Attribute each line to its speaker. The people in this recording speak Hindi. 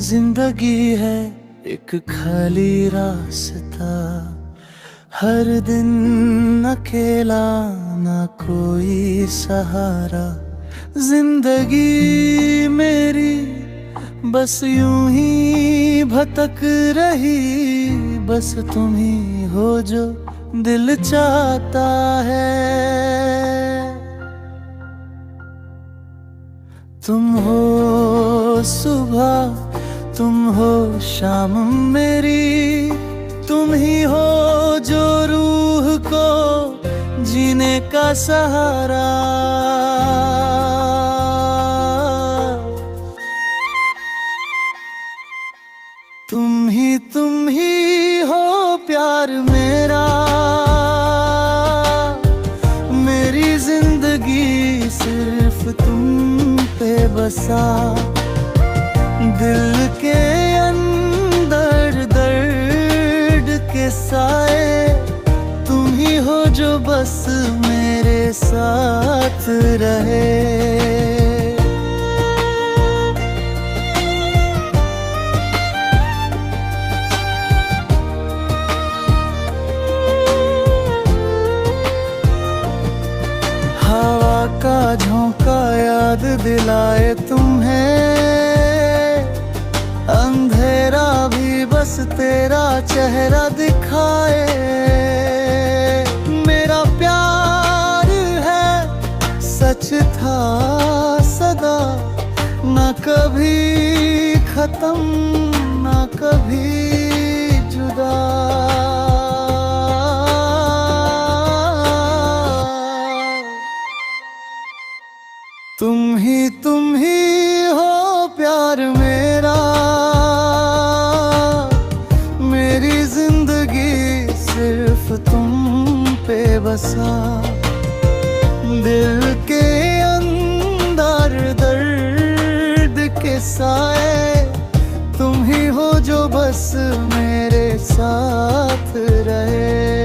Speaker 1: जिंदगी है एक खाली रास्ता, हर दिन अकेला ना कोई सहारा। जिंदगी मेरी बस यूं ही भटक रही, बस तुम ही हो जो दिल चाहता है। तुम हो सुबह, तुम हो शाम मेरी, तुम ही हो जो रूह को जीने का सहारा। तुम ही हो प्यार मेरा, मेरी जिंदगी सिर्फ तुम पे बसा। दिल के अंदर दर्द के साए, तुम ही हो जो बस मेरे साथ रहे। हवा का झोंका याद दिलाए तुम्हें, अंधेरा भी बस तेरा चेहरा दिखाए। मेरा प्यार है सच था सदा, ना कभी खत्म ना कभी जुदा। तुम ही हो प्यार मेरा, मेरी जिंदगी सिर्फ तुम पे बसा। दिल के अंदर दर्द के साए, तुम ही हो जो बस मेरे साथ रहे।